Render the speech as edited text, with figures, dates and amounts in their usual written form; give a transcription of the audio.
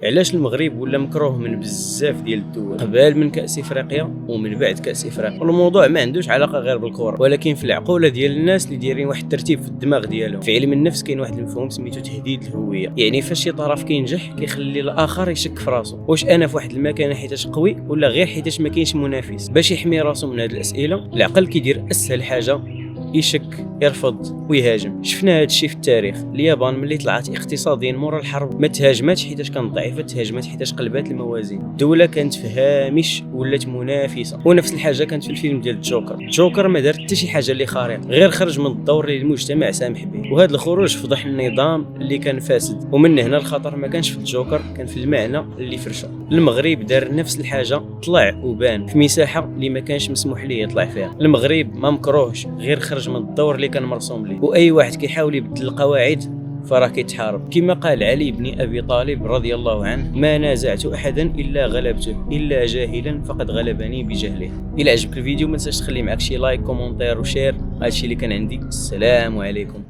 علاش المغرب ولا مكروه من بزاف ديال الدول قبل من كأس افريقيا ومن بعد كأس افريقيا؟ الموضوع ما عندوش علاقه غير بالكره، ولكن في العقوله ديال الناس اللي دايرين واحد الترتيب في الدماغ ديالهم. في علم النفس كاين واحد المفهوم سميتو تهديد الهويه، يعني فاش شي طرف كينجح كيخلي الاخر يشك في راسو، واش انا في واحد المكانه حيتاش قوي ولا غير حيتاش ما كاينش منافس. باش يحمي راسو من هاد الاسئله العقل كيدير اسهل حاجه، يشك، يرفض ويهاجم. شفنا هذا الشيء في التاريخ. اليابان ملي طلعت اقتصاديا مورا الحرب ما تهاجماتش حيتاش كانت ضعيفه، تهاجمات حيتاش قلبات الموازين. الدوله كانت في هامش ولات منافسه. ونفس الحاجه كانت في الفيلم ديال الجوكر ما دار حتى شي حاجه اللي خارقه، غير خرج من الدور اللي المجتمع سامح به، وهذا الخروج فضح النظام اللي كان فاسد. ومن هنا الخطر ما كانش في الجوكر، كان في المعنى اللي فرشه. المغرب دار نفس الحاجه، طلع وبان في مساحه اللي ما كانش مسموح ليه يطلع فيها. المغرب ما مكروهش، غير خرج من الدور اللي كان مرسوم ليه. واي واحد كيحاول يبدل القواعد فراه كيتحارب. كما قال علي بن ابي طالب رضي الله عنه: ما نازعت احدا الا غلبته، الا جاهلا فقد غلبني بجهله. الى عجبك الفيديو ما تنساش تخلي معك شي لايك، كومونتير وشير. هادشي اللي كان عندي. السلام عليكم.